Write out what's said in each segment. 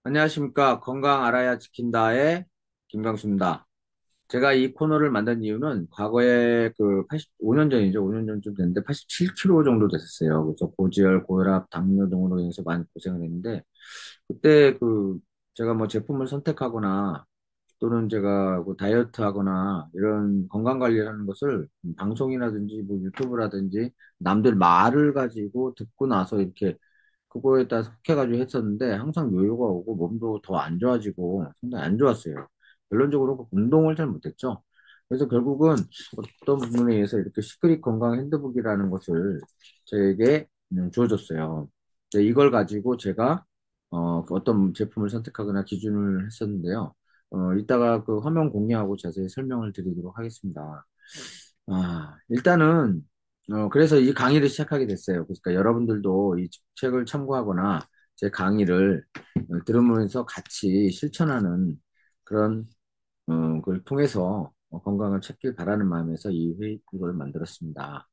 안녕하십니까. 건강 알아야 지킨다의 김강수입니다. 제가 이 코너를 만든 이유는 과거에 5년 전이죠. 5년 전쯤 됐는데 87kg 정도 됐었어요. 그래서 고지혈, 고혈압, 당뇨 등으로 인해서 많이 고생을 했는데 그때 제가 뭐 제품을 선택하거나 또는 제가 다이어트 하거나 이런 건강 관리를 하는 것을 방송이라든지 뭐 유튜브라든지 남들 말을 가지고 듣고 나서 이렇게 그거에 따라 속해가지고 했었는데 항상 요요가 오고 몸도 더 안 좋아지고 상당히 안 좋았어요. 결론적으로 운동을 잘 못했죠. 그래서 결국은 어떤 부분에 의해서 이렇게 시크릿 건강 핸드북이라는 것을 저에게 주어졌어요. 이걸 가지고 제가 어떤 제품을 선택하거나 기준을 했었는데요. 이따가 그 화면 공유하고 자세히 설명을 드리도록 하겠습니다. 일단은 그래서 이 강의를 시작하게 됐어요. 그러니까 여러분들도 이 책을 참고하거나 제 강의를 들으면서 같이 실천하는 그런 걸 통해서 건강을 찾길 바라는 마음에서 이걸 만들었습니다.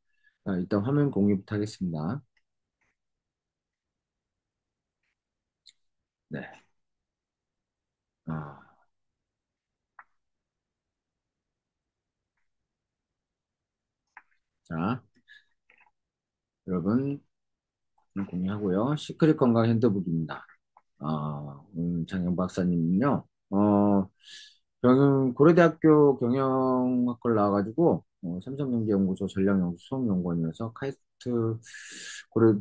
일단 화면 공유부터 하겠습니다. 네. 아, 자, 여러분 공유하고요. 시크릿 건강 핸드북입니다. 장영 박사님은요, 고려대학교 경영학과를 나와가지고, 삼성경제연구소 전략연구소 수석연구원이어서, 카이스트 고려,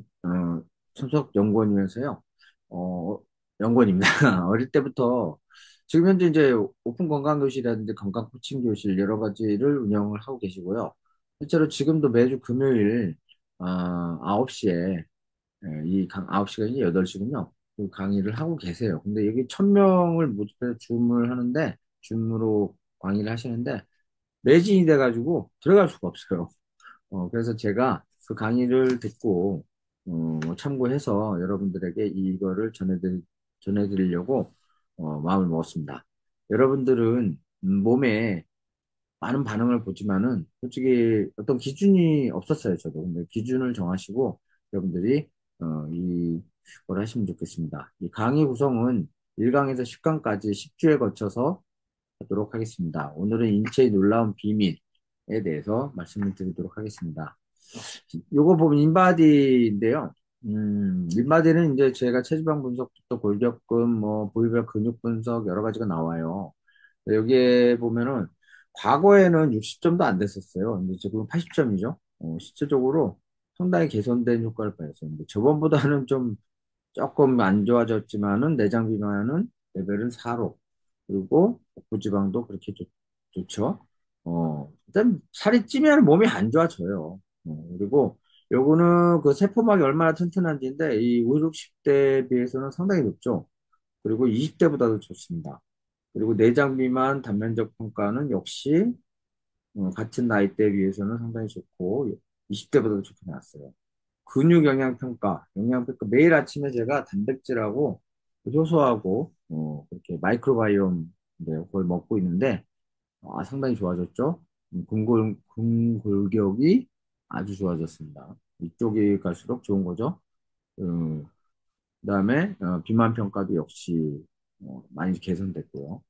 수석 연구원이면서요, 어, 연구원입니다. 어릴 때부터, 지금 현재 이제 오픈 건강교실이라든지 건강 코칭 교실 여러 가지를 운영을 하고 계시고요. 실제로 지금도 매주 금요일, 9시에 9시가 이제 8시군요. 그 강의를 하고 계세요. 근데 여기 1000명을 모집해서 줌을 하는데, 줌으로 강의를 하시는데, 매진이 돼가지고 들어갈 수가 없어요. 그래서 제가 그 강의를 듣고, 참고해서 여러분들에게 이거를 전해드리려고, 마음을 먹었습니다. 여러분들은 몸에 많은 반응을 보지만은 솔직히 어떤 기준이 없었어요, 저도. 근데 기준을 정하시고 여러분들이 이걸 하시면 좋겠습니다. 이 강의 구성은 1강에서 10강까지 10주에 거쳐서 하도록 하겠습니다. 오늘은 인체의 놀라운 비밀에 대해서 말씀을 드리도록 하겠습니다. 요거 보면 인바디인데요. 인바디는 이제 제가 체지방 분석부터 골격근, 뭐, 부위별 근육 분석 여러 가지가 나와요. 여기에 보면은 과거에는 60점도 안 됐었어요. 근데 지금 80점이죠. 실질적으로 상당히 개선된 효과를 보였어요. 근데 저번보다는 좀 조금 안 좋아졌지만은 내장 비만은 레벨은 4로 그리고 복부지방도 그렇게 좋죠. 일단 살이 찌면 몸이 안 좋아져요. 그리고 요거는 그 세포막이 얼마나 튼튼한지인데 이 5, 60대에 비해서는 상당히 높죠. 그리고 20대보다도 좋습니다. 그리고 내장 비만 단면적 평가는 역시 같은 나이대에 비해서는 상당히 좋고 20대보다도 좋게 나왔어요. 근육 영양 평가, 매일 아침에 제가 단백질하고 효소하고 그렇게 마이크로바이옴 네, 그걸 먹고 있는데 상당히 좋아졌죠. 근골격이 아주 좋아졌습니다. 이쪽이 갈수록 좋은 거죠. 그다음에 비만 평가도 역시 많이 개선됐고요.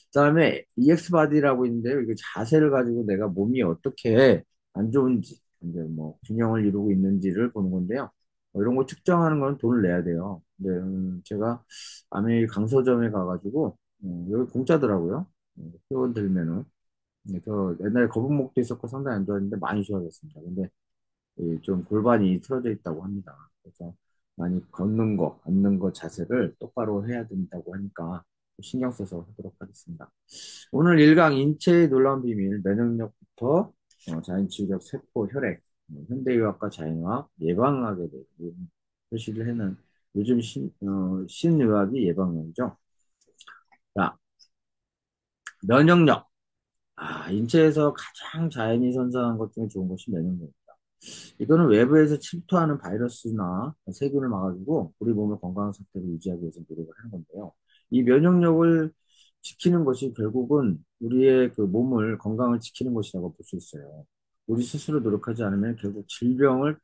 그다음에 EX바디라고 있는데요. 이게 자세를 가지고 내가 몸이 어떻게 안 좋은지, 이제 뭐 균형을 이루고 있는지를 보는 건데요. 이런 거 측정하는 건 돈을 내야 돼요. 근데 제가 아메리 강서점에 가가지고 여기 공짜더라고요. 회원 들면은. 그래서 옛날에 거북목도 있었고 상당히 안 좋았는데 많이 좋아졌습니다. 근데 좀 골반이 틀어져 있다고 합니다. 그래서 많이 걷는 거, 앉는 거 자세를 똑바로 해야 된다고 하니까 신경 써서 하도록 하겠습니다. 오늘 1강 인체의 놀라운 비밀, 면역력부터 자연치유적 세포, 혈액, 현대의학과 자연의학, 예방학에 대해 표시를 해는 요즘 신의학이 예방학이죠. 자, 면역력. 인체에서 가장 자연이 선사한 것 중에 좋은 것이 면역력. 이거는 외부에서 침투하는 바이러스나 세균을 막아주고 우리 몸의 건강한 상태를 유지하기 위해서 노력을 하는 건데요. 이 면역력을 지키는 것이 결국은 우리의 그 몸을 건강을 지키는 것이라고 볼 수 있어요. 우리 스스로 노력하지 않으면 결국 질병에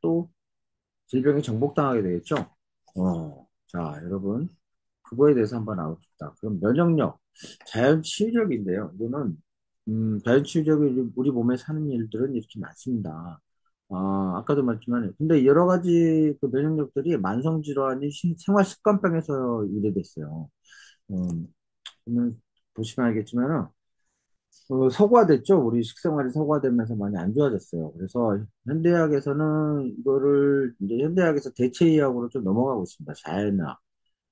정복당하게 되겠죠. 자, 여러분. 그거에 대해서 한번 알아보고 싶다. 그럼 면역력, 자연 치유력인데요. 이거는 자연 치유력이 우리 몸에 사는 일들은 이렇게 많습니다. 아까도 말했지만, 근데 여러 가지 그 면역력들이 만성 질환이 생활 습관병에서 유래됐어요. 음, 그러면 보시면 알겠지만은 서구화됐죠. 우리 식생활이 서구화되면서 많이 안 좋아졌어요. 그래서 현대의학에서는 이거를 이제 현대의학에서 대체의학으로 좀 넘어가고 있습니다. 자연의학.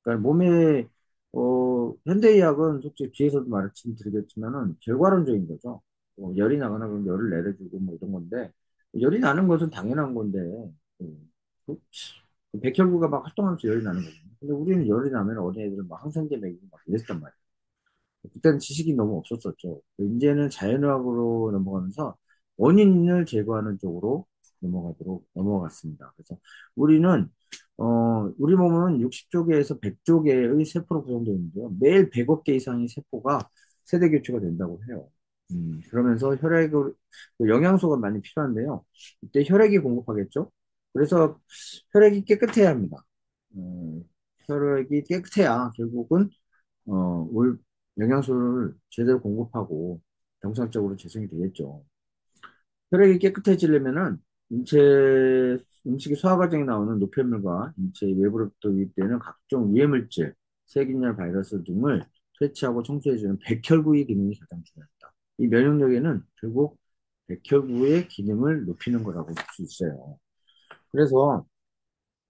그러니까 몸에 현대의학은 솔직히 뒤에서도 말씀드리겠지만은 결과론적인 거죠. 열이 나거나 그러면 열을 내려주고 뭐 이런 건데 열이 나는 것은 당연한 건데 그, 그 백혈구가 막 활동하면서 열이 나는 거거든요. 근데 우리는 열이 나면 어린애들은 막 항생제 먹이고 막 이랬단 말이에요. 그때는 지식이 너무 없었었죠. 이제는 자연의학으로 넘어가면서 원인을 제거하는 쪽으로 넘어갔습니다. 그래서 우리는, 우리 몸은 60조 개에서 100조 개의 세포로 구성되어 있는데요. 매일 100억 개 이상의 세포가 세대 교체가 된다고 해요. 그러면서 혈액을, 그 영양소가 많이 필요한데요. 이때 혈액이 공급하겠죠? 그래서 혈액이 깨끗해야 합니다. 혈액이 깨끗해야 결국은 올 영양소를 제대로 공급하고 정상적으로 재생이 되겠죠. 혈액이 깨끗해지려면은 인체 음식의 소화 과정에 나오는 노폐물과 인체 외부로부터 유입되는 각종 유해물질, 세균열, 바이러스 등을 퇴치하고 청소해주는 백혈구의 기능이 가장 중요합니다. 이 면역력에는 결국 백혈구의 기능을 높이는 거라고 볼 수 있어요. 그래서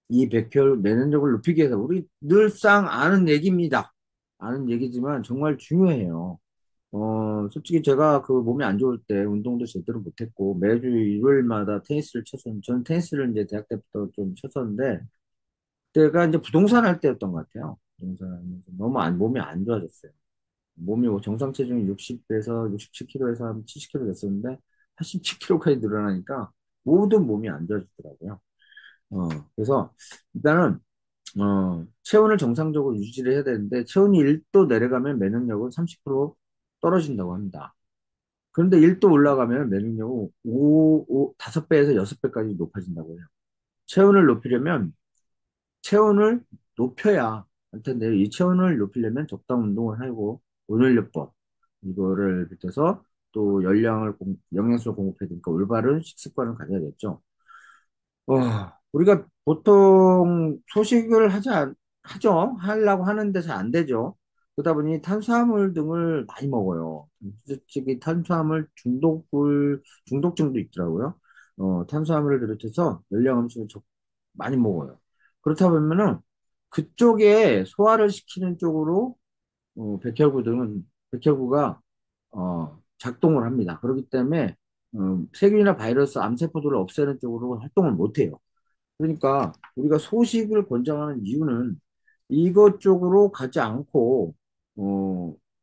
이 면역력을 높이기 위해서 우리 늘상 아는 얘기입니다. 아는 얘기지만 정말 중요해요. 솔직히 제가 그 몸이 안 좋을 때 운동도 제대로 못했고 매주 일요일마다 테니스를 쳤었는데 저는 테니스를 이제 대학 때부터 좀 쳤었는데 그때가 이제 부동산 할 때였던 것 같아요. 부동산 하면서 너무 몸이 안 좋아졌어요. 몸이 뭐 정상 체중이 60에서 67kg에서 한 70kg 됐었는데 87kg까지 늘어나니까 모든 몸이 안 좋아지더라고요. 그래서 일단은 체온을 정상적으로 유지를 해야 되는데 체온이 1도 내려가면 면역력은 30% 떨어진다고 합니다. 그런데 1도 올라가면 면역력은 5배에서 6배까지 높아진다고 해요. 체온을 높이려면 체온을 높여야 할 텐데 이 체온을 높이려면 적당 운동을 하고 온열요법 이거를 비롯해서 또 영양소 공급해야 되니까 올바른 식습관을 가져야겠죠. 우리가 보통 소식을 하죠. 하려고 하는데 잘 안 되죠. 그러다 보니 탄수화물 등을 많이 먹어요. 솔직히 탄수화물 중독증도 있더라고요. 탄수화물을 비롯해서 열량 음식을 많이 먹어요. 그렇다 보면은 그쪽에 소화를 시키는 쪽으로 백혈구가 작동을 합니다. 그렇기 때문에 세균이나 바이러스, 암세포들을 없애는 쪽으로 활동을 못 해요. 그러니까 우리가 소식을 권장하는 이유는 이것 쪽으로 가지 않고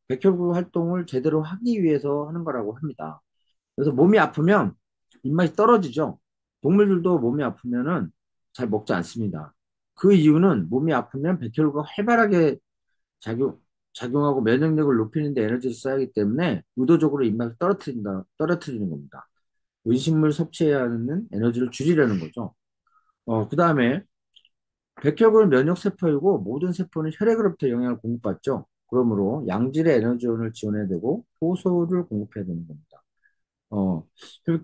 백혈구 활동을 제대로 하기 위해서 하는 거라고 합니다. 그래서 몸이 아프면 입맛이 떨어지죠. 동물들도 몸이 아프면은 잘 먹지 않습니다. 그 이유는 몸이 아프면 백혈구가 활발하게 작용, 작용하고 면역력을 높이는 데 에너지를 써야 하기 때문에 의도적으로 입맛을 떨어뜨리는 겁니다. 의식물 섭취해야 하는 에너지를 줄이려는 거죠. 그 다음에 백혈구는 면역세포이고 모든 세포는 혈액으로부터 영향을 공급받죠. 그러므로 양질의 에너지원을 지원해야 되고 효소를 공급해야 되는 겁니다. 그리고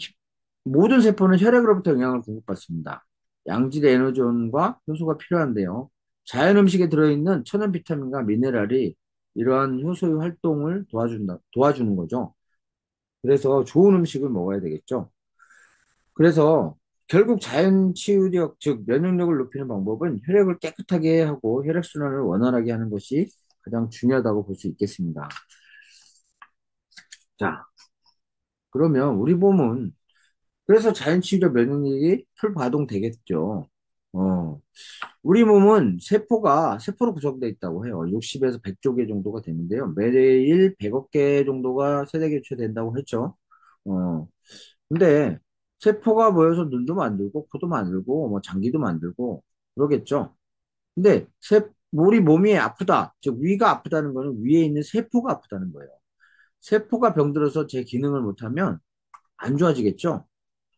모든 세포는 혈액으로부터 영향을 공급받습니다. 양질의 에너지원과 효소가 필요한데요. 자연 음식에 들어있는 천연 비타민과 미네랄이 이러한 효소의 활동을 도와주는 거죠. 그래서 좋은 음식을 먹어야 되겠죠. 그래서 결국 자연 치유력, 즉 면역력을 높이는 방법은 혈액을 깨끗하게 하고 혈액순환을 원활하게 하는 것이 가장 중요하다고 볼 수 있겠습니다. 자, 그러면 우리 몸은 그래서 자연 치유력 면역력이 풀 가동되겠죠. 어, 우리 몸은 세포로 구성되어 있다고 해요. 60에서 100조 개 정도가 되는데요. 매일 100억 개 정도가 세대 교체된다고 했죠. 어, 근데 세포가 모여서 눈도 만들고 코도 만들고 뭐 장기도 만들고 그러겠죠. 근데 우리 몸이 아프다. 즉 위가 아프다는 거는 위에 있는 세포가 아프다는 거예요. 세포가 병들어서 제 기능을 못하면 안 좋아지겠죠.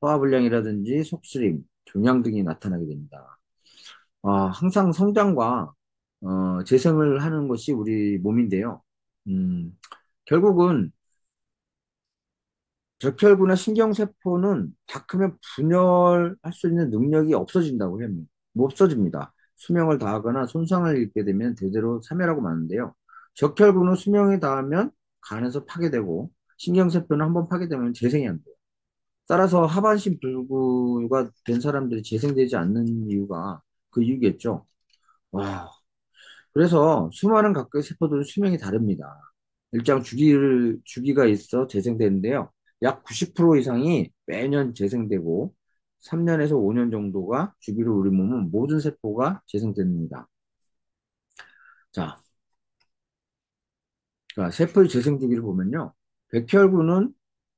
소화불량이라든지 속쓰림, 종양 등이 나타나게 됩니다. 항상 성장과 재생을 하는 것이 우리 몸인데요. 음, 결국은 적혈구나 신경세포는 다 크면 분열할 수 있는 능력이 없어진다고 해요. 뭐 없어집니다. 수명을 다하거나 손상을 입게 되면 대대로 사멸하고 마는데요. 적혈구는 수명에 닿으면 간에서 파괴되고 신경세포는 한번 파괴되면 재생이 안 돼요. 따라서 하반신 불구가 된 사람들이 재생되지 않는 이유가 그 이유겠죠. 와, 그래서 수많은 각각의 세포들은 수명이 다릅니다. 일정 주기가 있어 재생되는데요. 약 90% 이상이 매년 재생되고 3년에서 5년 정도가 주기로 우리 몸은 모든 세포가 재생됩니다. 자, 그러니까 세포의 재생 주기를 보면요. 백혈구는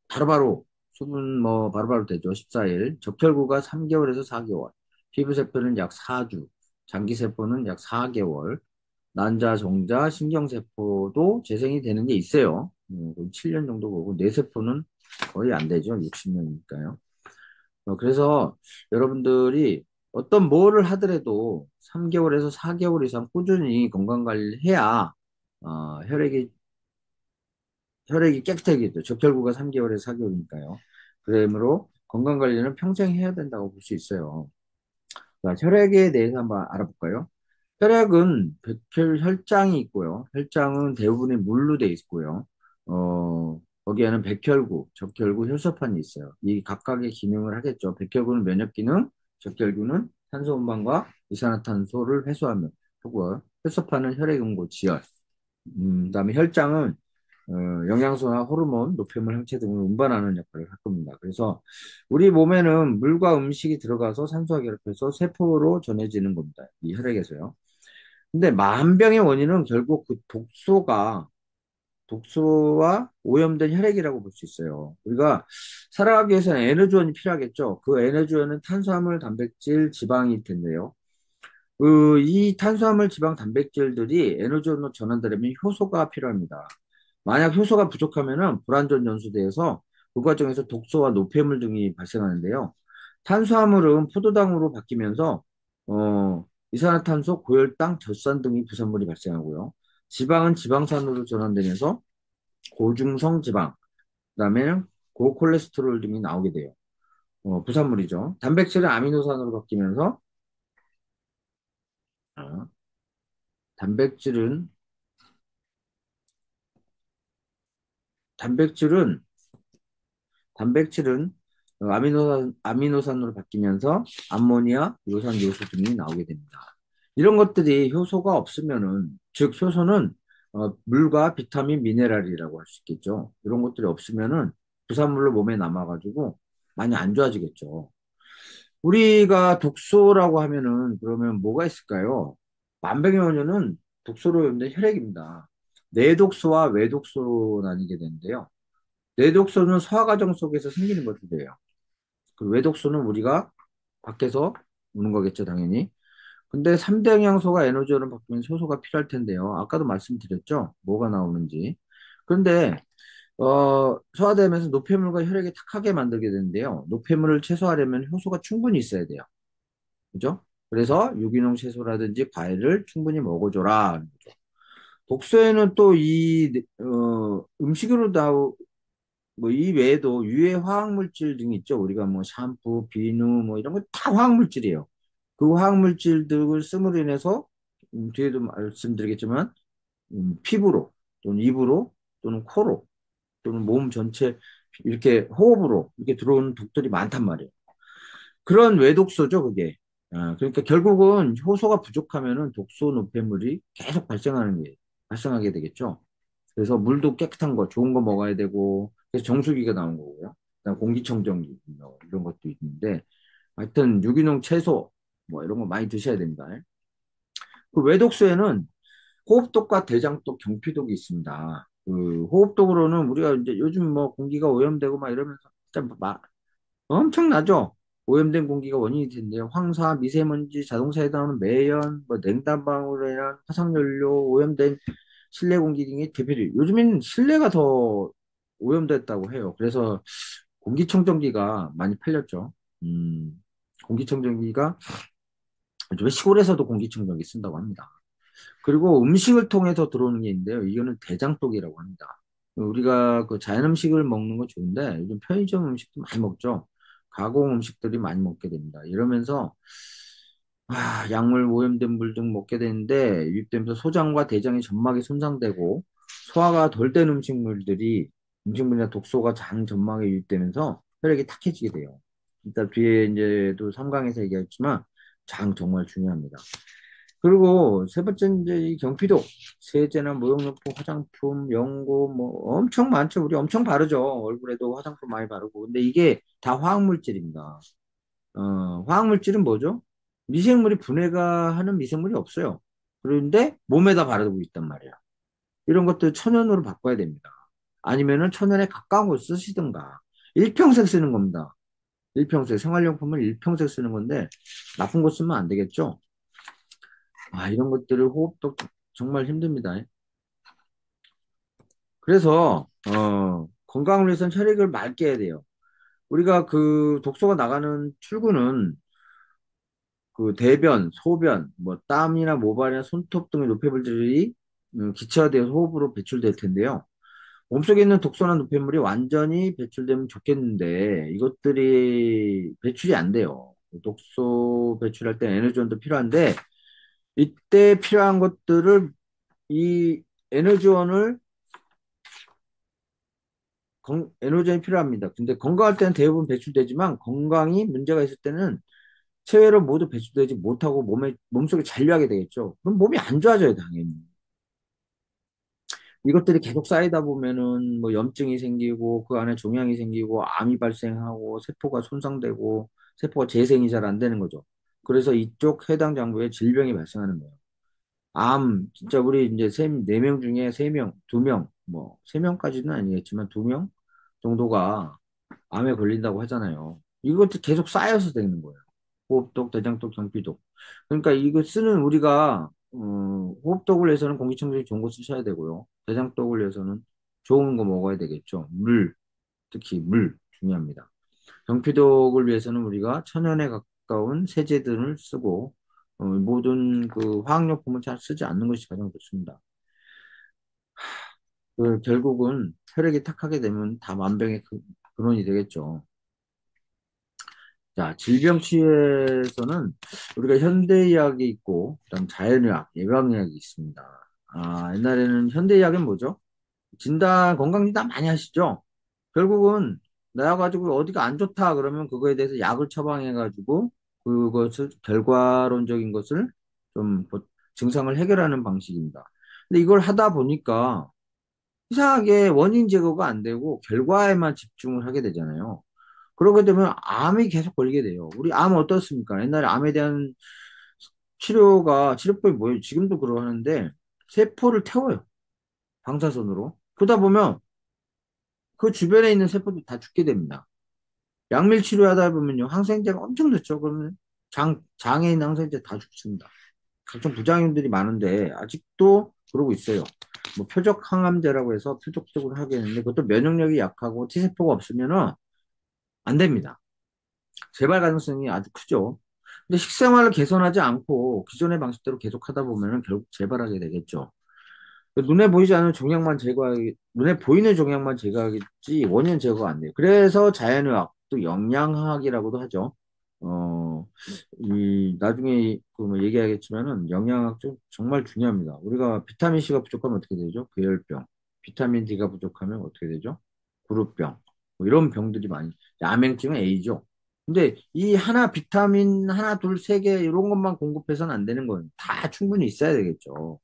바로바로 수분 뭐 바로바로 되죠. 14일. 적혈구가 3개월에서 4개월. 피부세포는 약 4주. 장기세포는 약 4개월. 난자, 정자, 신경세포도 재생이 되는 게 있어요. 7년 정도 보고, 뇌세포는 거의 안 되죠. 60년이니까요. 그래서 여러분들이 어떤 뭐를 하더라도 3개월에서 4개월 이상 꾸준히 건강 관리를 해야, 혈액이 깨끗하겠죠. 적혈구가 3개월에서 4개월이니까요. 그러므로 건강 관리는 평생 해야 된다고 볼 수 있어요. 자, 혈액에 대해서 한번 알아볼까요? 혈액은 혈장이 있고요. 혈장은 대부분이 물로 돼 있고요. 거기에는 백혈구, 적혈구, 혈소판이 있어요. 이 각각의 기능을 하겠죠. 백혈구는 면역 기능, 적혈구는 탄소 운반과 이산화탄소를 회수하며 하고요. 혈소판은 혈액 응고, 지혈. 그다음에 혈장은 영양소나 호르몬, 노폐물, 항체 등을 운반하는 역할을 할 겁니다. 그래서 우리 몸에는 물과 음식이 들어가서 산소와 결합해서 세포로 전해지는 겁니다. 이 혈액에서요. 근데 만병의 원인은 결국 그 독소와 오염된 혈액이라고 볼 수 있어요. 우리가 살아가기 위해서는 에너지원이 필요하겠죠. 그 에너지원은 탄수화물, 단백질, 지방일 텐데요. 이 탄수화물, 지방, 단백질들이 에너지원으로 전환되려면 효소가 필요합니다. 만약 효소가 부족하면은 불완전 연소되어서 그 과정에서 독소와 노폐물 등이 발생하는데요. 탄수화물은 포도당으로 바뀌면서 이산화탄소, 고혈당, 젖산 등의 부산물이 발생하고요. 지방은 지방산으로 전환되면서 고중성 지방, 그다음에 고콜레스테롤 등이 나오게 돼요. 부산물이죠. 단백질은 아미노산으로 바뀌면서 어, 단백질은 단백질은 단백질은 아미노산으로 바뀌면서 암모니아, 요산, 요소 등이 나오게 됩니다. 이런 것들이 효소가 없으면은, 즉, 효소는 물과 비타민, 미네랄이라고 할 수 있겠죠. 이런 것들이 없으면은 부산물로 몸에 남아가지고 많이 안 좋아지겠죠. 우리가 독소라고 하면은 그러면 뭐가 있을까요? 만병의 원인은 독소로 있는 혈액입니다. 내독소와 외독소로 나뉘게 되는데요. 뇌독소는 소화 과정 속에서 생기는 것들이에요. 그 외독소는 우리가 밖에서 오는 거겠죠, 당연히. 근데 3대 영양소가 에너지원을 바꾸면 효소가 필요할 텐데요. 아까도 말씀드렸죠? 뭐가 나오는지. 그런데 소화되면서 노폐물과 혈액이 탁하게 만들게 되는데요. 노폐물을 채소하려면 효소가 충분히 있어야 돼요. 그죠? 그래서 유기농 채소라든지 과일을 충분히 먹어줘라. 독소에는 또 음식으로 뭐 이 외에도 유해 화학물질 등이 있죠. 우리가 뭐 샴푸, 비누 뭐 이런 거 다 화학물질이에요. 그 화학물질들을 씀으로 인해서 뒤에도 말씀드리겠지만 피부로 또는 입으로 또는 코로 또는 몸 전체 이렇게 호흡으로 이렇게 들어오는 독들이 많단 말이에요. 그런 외독소죠, 그게. 그러니까 결국은 효소가 부족하면은 독소 노폐물이 계속 발생하게 되겠죠. 그래서 물도 깨끗한 거, 좋은 거 먹어야 되고, 그래서 정수기가 나온 거고요. 그다음 공기청정기, 뭐 이런 것도 있는데, 하여튼 유기농 채소, 뭐 이런 거 많이 드셔야 됩니다. 그 외독수에는 호흡독과 대장독, 경피독이 있습니다. 그 호흡독으로는 우리가 이제 요즘 뭐 공기가 오염되고 막 이러면서 진짜 엄청나죠? 오염된 공기가 원인이 된대요. 황사, 미세먼지, 자동차에 나오는 매연, 뭐 냉난방으로 인한 화석연료, 오염된 실내 공기 등의 대표적. 요즘에는 실내가 더 오염됐다고 해요. 그래서 공기청정기가 많이 팔렸죠. 공기청정기가 요즘에 시골에서도 공기청정기 쓴다고 합니다. 그리고 음식을 통해서 들어오는 게 있는데요. 이거는 대장독이라고 합니다. 우리가 그 자연 음식을 먹는 건 좋은데 요즘 편의점 음식도 많이 먹죠. 가공 음식들이 많이 먹게 됩니다. 이러면서 약물 오염된 물 등 먹게 되는데 유입되면서 소장과 대장의 점막이 손상되고 소화가 덜 된 음식물이나 독소가 장 점막에 유입되면서 혈액이 탁해지게 돼요. 이따 뒤에 이제도 3강에서 얘기했지만 장 정말 중요합니다. 그리고 세 번째는 이제 이 경피도, 세제나 모형용품, 화장품, 연고 뭐 엄청 많죠. 우리 엄청 바르죠. 얼굴에도 화장품 많이 바르고. 근데 이게 다 화학물질입니다. 화학물질은 뭐죠? 미생물이 분해가 하는 미생물이 없어요. 그런데 몸에다 바르고 있단 말이야. 이런 것들 천연으로 바꿔야 됩니다. 아니면은 천연에 가까운 걸 쓰시든가. 일평생 쓰는 겁니다. 일평생. 생활용품을 일평생 쓰는 건데 나쁜 거 쓰면 안 되겠죠? 이런 것들을 호흡도 정말 힘듭니다. 그래서, 건강을 위해서는 혈액을 맑게 해야 돼요. 우리가 그 독소가 나가는 출구는 그 대변, 소변, 뭐 땀이나 모발이나 손톱 등의 노폐물들이 기체화되어서 호흡으로 배출될 텐데요. 몸속에 있는 독소나 노폐물이 완전히 배출되면 좋겠는데 이것들이 배출이 안 돼요. 독소 배출할 때 에너지원도 필요한데 이때 필요한 것들을 이 에너지원을 에너지원이 필요합니다. 근데 건강할 때는 대부분 배출되지만 건강이 문제가 있을 때는 체외로 모두 배출되지 못하고 몸속에 잔류하게 되겠죠. 그럼 몸이 안 좋아져요, 당연히. 이것들이 계속 쌓이다 보면은 뭐 염증이 생기고 그 안에 종양이 생기고 암이 발생하고 세포가 손상되고 세포가 재생이 잘 안 되는 거죠. 그래서 이쪽 해당 장부에 질병이 발생하는 거예요. 진짜 우리 이제 네 명 중에 세 명, 두 명, 뭐, 세 명까지는 아니겠지만 두 명 정도가 암에 걸린다고 하잖아요. 이것도 계속 쌓여서 되는 거예요. 호흡독, 대장독, 경피독. 그러니까 이거 쓰는 우리가 호흡독을 위해서는 공기청정기 좋은 거 쓰셔야 되고요. 대장독을 위해서는 좋은 거 먹어야 되겠죠. 특히 물 중요합니다. 경피독을 위해서는 우리가 천연에 가까운 세제들을 쓰고 모든 그 화학용품을 잘 쓰지 않는 것이 가장 좋습니다. 결국은 혈액이 탁하게 되면 다 만병의 근원이 되겠죠. 자, 질병 치유에서는 우리가 현대의학이 있고, 그다음 자연의학, 예방의학이 있습니다. 옛날에는 현대의학은 뭐죠? 건강진단 많이 하시죠? 결국은 나와가지고 어디가 안 좋다 그러면 그거에 대해서 약을 처방해가지고 그것을 결과론적인 것을 좀 증상을 해결하는 방식입니다. 근데 이걸 하다 보니까 이상하게 원인 제거가 안 되고 결과에만 집중을 하게 되잖아요. 그러게 되면 암이 계속 걸리게 돼요. 우리 암 어떻습니까? 옛날에 암에 대한 치료법이 뭐예요? 지금도 그러는데 세포를 태워요. 방사선으로. 그러다 보면 그 주변에 있는 세포도 다 죽게 됩니다. 약물 치료하다 보면요. 항생제가 엄청 넣죠. 그러면 장에 있는 항생제 다 죽습니다. 각종 부작용들이 많은데 아직도 그러고 있어요. 뭐 표적 항암제라고 해서 표적적으로 하겠는데 그것도 면역력이 약하고 T세포가 없으면은 안 됩니다. 재발 가능성이 아주 크죠. 근데 식생활을 개선하지 않고 기존의 방식대로 계속 하다 보면은 결국 재발하게 되겠죠. 눈에 보이는 종양만 제거하겠지 원인 제거가 안 돼요. 그래서 자연의학, 또 영양학이라고도 하죠. 어, 나중에 얘기하겠지만은 영양학 정말 중요합니다. 우리가 비타민 C가 부족하면 어떻게 되죠? 괴혈병. 비타민 D가 부족하면 어떻게 되죠? 구루병. 뭐 이런 병들이 많이, 암행증은 A죠. 근데 이 비타민 하나, 둘, 세 개 이런 것만 공급해서는 안 되는 거예요. 다 충분히 있어야 되겠죠.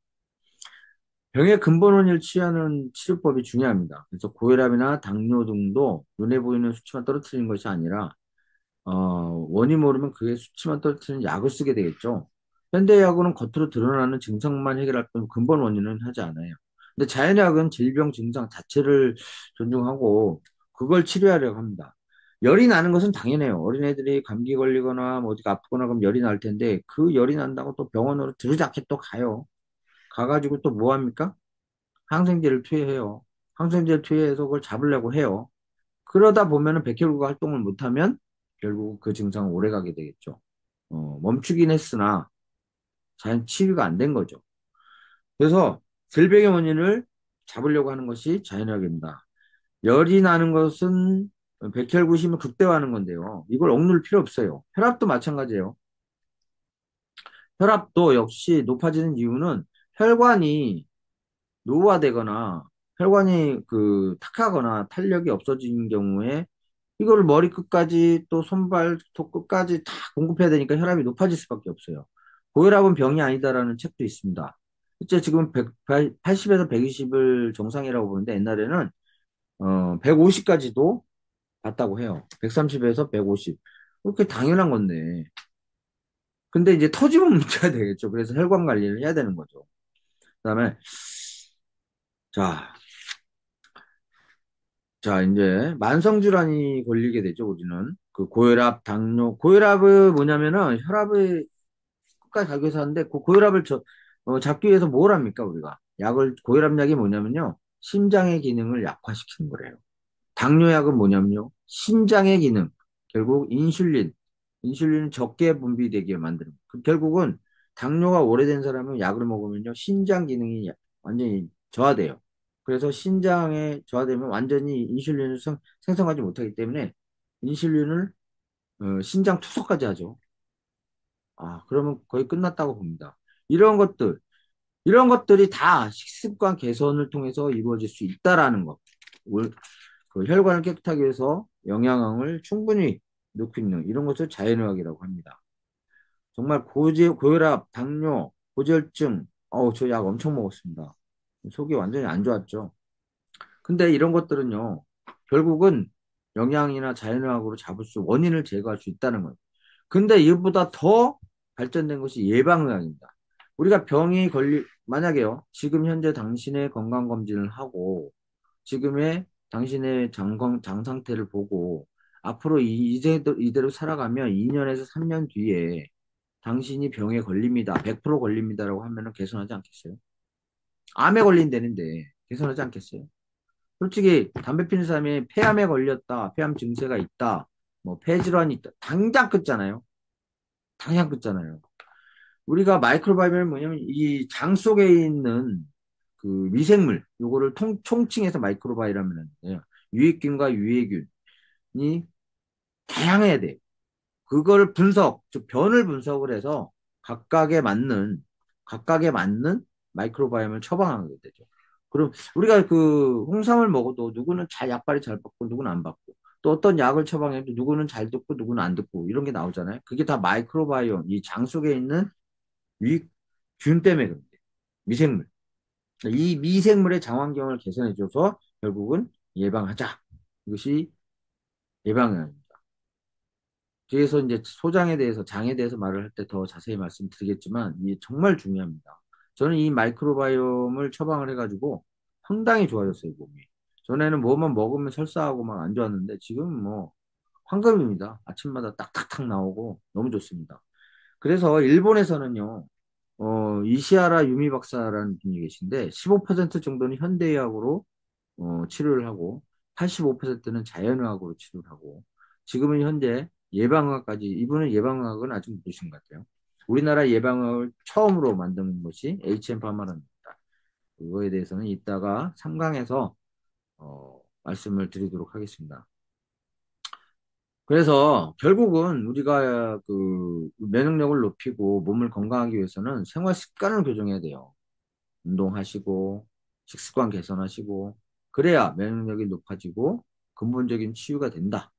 병의 근본 원인을 치유하는 치료법이 중요합니다. 그래서 고혈압이나 당뇨 등도 눈에 보이는 수치만 떨어뜨리는 것이 아니라 원인 모르면 그게 수치만 떨어뜨리는 약을 쓰게 되겠죠. 현대의학은 겉으로 드러나는 증상만 해결할 뿐 근본 원인은 하지 않아요. 근데 자연의학은 질병 증상 자체를 존중하고 그걸 치료하려고 합니다. 열이 나는 것은 당연해요. 어린애들이 감기 걸리거나 뭐 어디가 아프거나 그럼 열이 날 텐데 그 열이 난다고 또 병원으로 들이닥게 또 가요. 가가지고 또 뭐 합니까? 항생제를 투여해요. 항생제를 투여해서 그걸 잡으려고 해요. 그러다 보면은 백혈구가 활동을 못하면 결국 그 증상은 오래 가게 되겠죠. 멈추긴 했으나 잘 치유가 안 된 거죠. 그래서 질병의 원인을 잡으려고 하는 것이 자연의학입니다. 열이 나는 것은 백혈구심을 극대화하는 건데요. 이걸 억누를 필요 없어요. 혈압도 마찬가지예요. 혈압도 역시 높아지는 이유는 혈관이 노화되거나 혈관이 탁하거나 탄력이 없어지는 경우에 이거를 머리 끝까지 또 손발 톱 끝까지 다 공급해야 되니까 혈압이 높아질 수밖에 없어요. 고혈압은 병이 아니다라는 책도 있습니다. 실제 지금 80에서 120을 정상이라고 보는데 옛날에는 150까지도 봤다고 해요. 130에서 150. 그렇게 당연한 건데. 근데 이제 터지면 문제가 되겠죠. 그래서 혈관 관리를 해야 되는 거죠. 그다음에 자, 이제 만성질환이 걸리게 되죠. 우리는 그 고혈압, 당뇨, 고혈압은 뭐냐면은 혈압을 끝까지 가기 위해서 하는데 그 고혈압을 잡기 위해서 뭘 합니까 우리가? 고혈압 약이 뭐냐면요. 심장의 기능을 약화시키는 거래요. 당뇨약은 뭐냐면요. 심장의 기능, 결국 인슐린은 적게 분비되게 만드는 거예요. 결국은 당뇨가 오래된 사람은 약을 먹으면요. 신장 기능이 완전히 저하돼요. 그래서 신장에 저하되면 완전히 인슐린을 생성하지 못하기 때문에 인슐린을 신장 투석까지 하죠. 아, 그러면 거의 끝났다고 봅니다. 이런 것들, 이런 것들이 다 식습관 개선을 통해서 이루어질 수 있다라는 것. 그 혈관을 깨끗하게 해서 영양을 충분히 넣고 있는 이런 것을 자연의학이라고 합니다. 정말 고혈압, 당뇨, 고지혈증, 저 약 엄청 먹었습니다. 속이 완전히 안 좋았죠. 근데 이런 것들은요, 결국은 영양이나 자연의학으로 원인을 제거할 수 있다는 거예요. 근데 이것보다 더 발전된 것이 예방의학입니다. 우리가 만약에요, 지금 현재 당신의 건강검진을 하고, 지금의 당신의 장 상태를 보고, 앞으로 이대로 살아가면 2년에서 3년 뒤에 당신이 병에 걸립니다. 100% 걸립니다라고 하면은 개선하지 않겠어요? 암에 걸린다는데 개선하지 않겠어요? 솔직히 담배 피는 사람이 폐암에 걸렸다, 폐암 증세가 있다, 뭐 폐질환이 있다, 당장 끊잖아요. 당장 끊잖아요. 우리가 마이크로바이오는 뭐냐면 이 장 속에 있는 그 미생물, 요거를 총칭해서 마이크로바이오라면 하는데요. 유익균과 유해균이 다양해야 돼. 그걸 즉 변을 분석을 해서 각각에 맞는 마이크로바이옴을 처방하게 되죠. 그럼 우리가 그 홍삼을 먹어도 누구는 약발이 잘 받고 누구는 안 받고 또 어떤 약을 처방해도 누구는 잘 듣고 누구는 안 듣고 이런 게 나오잖아요. 그게 다 마이크로바이옴, 이 장 속에 있는 균 때문에 그런데 미생물. 이 미생물의 장환경을 개선해줘서 결국은 예방하자. 이것이 예방입니다. 뒤에서 이제 장에 대해서 말을 할 때 더 자세히 말씀드리겠지만, 이게 정말 중요합니다. 저는 이 마이크로바이옴을 처방을 해가지고 상당히 좋아졌어요, 몸이. 전에는 뭐만 먹으면 설사하고 막 안 좋았는데, 지금은 뭐, 황금입니다. 아침마다 딱딱딱 나오고 너무 좋습니다. 그래서 일본에서는요, 이시하라 유미 박사라는 분이 계신데, 15% 정도는 현대의학으로 치료를 하고 85%는 자연의학으로 치료를 하고 지금은 현재 예방의학까지 이분은 예방의학은 아직 모르신 것 같아요. 우리나라 예방의학을 처음으로 만든 것이 HM 파마입니다. 그거에 대해서는 이따가 3강에서 말씀을 드리도록 하겠습니다. 그래서 결국은 우리가 그 면역력을 높이고 몸을 건강하기 위해서는 생활 습관을 교정해야 돼요. 운동하시고 식습관 개선하시고 그래야 면역력이 높아지고 근본적인 치유가 된다.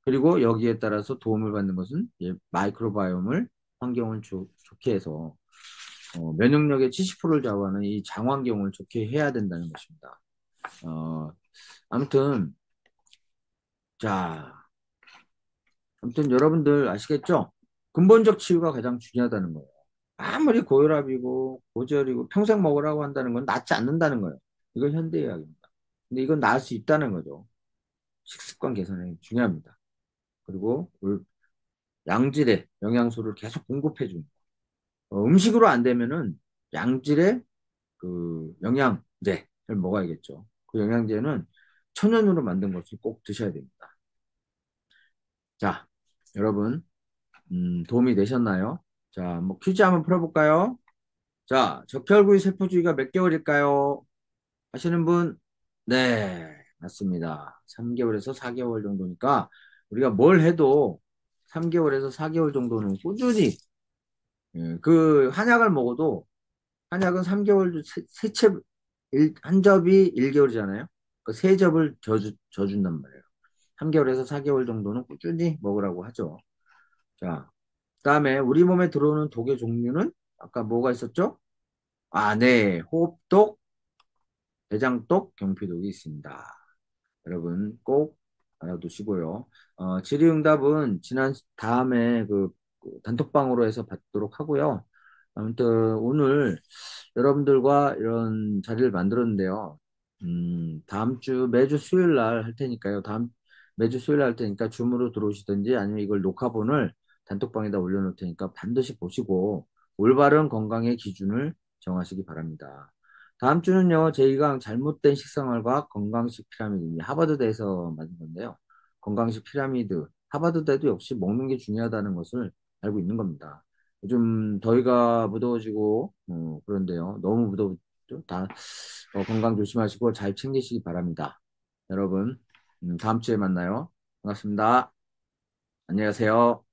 그리고 여기에 따라서 도움을 받는 것은 마이크로바이옴을 환경을 좋게 해서 면역력의 70%를 좌우하는 이 장환경을 좋게 해야 된다는 것입니다. 어, 아무튼 자, 아무튼 여러분들 아시겠죠? 근본적 치유가 가장 중요하다는 거예요. 아무리 고혈압이고 고지혈이고 평생 먹으라고 한다는 건 낫지 않는다는 거예요. 이건 현대의학입니다. 근데 이건 나을 수 있다는 거죠. 식습관 개선이 중요합니다. 그리고 양질의 영양소를 계속 공급해 주는 음식으로 안 되면은 양질의 그 영양제를 먹어야겠죠. 그 영양제는 천연으로 만든 것을 꼭 드셔야 됩니다. 자, 여러분 도움이 되셨나요? 자, 뭐 퀴즈 한번 풀어볼까요? 자, 적혈구의 세포주기가 몇 개월일까요? 하시는 분? 네, 맞습니다. 3개월에서 4개월 정도니까 우리가 뭘 해도 3개월에서 4개월 정도는 꾸준히 그 한약을 먹어도 한약은 3개월 한 접이 1개월이잖아요. 그 세 접을 져준단 말이에요. 3개월에서 4개월 정도는 꾸준히 먹으라고 하죠. 자, 그다음에 우리 몸에 들어오는 독의 종류는 아까 뭐가 있었죠? 아, 네. 호흡독, 대장독, 경피독이 있습니다. 여러분 꼭 알아두시고요. 질의응답은 지난 다음에 그 단톡방으로 해서 받도록 하고요. 아무튼 오늘 여러분들과 이런 자리를 만들었는데요. 다음 주 매주 수요일 날 할 테니까요. 매주 수요일 날 할 테니까 줌으로 들어오시든지 아니면 이걸 녹화본을 단톡방에다 올려놓을 테니까 반드시 보시고 올바른 건강의 기준을 정하시기 바랍니다. 다음 주는요, 제2강 잘못된 식생활과 건강식 피라미드입니다. 하버드대에서 맞은 건데요. 건강식 피라미드, 하버드대도 역시 먹는 게 중요하다는 것을 알고 있는 겁니다. 요즘 더위가 무더워지고, 그런데요. 너무 무더웠죠? 건강 조심하시고 잘 챙기시기 바랍니다. 여러분, 다음 주에 만나요. 반갑습니다. 안녕히 가세요.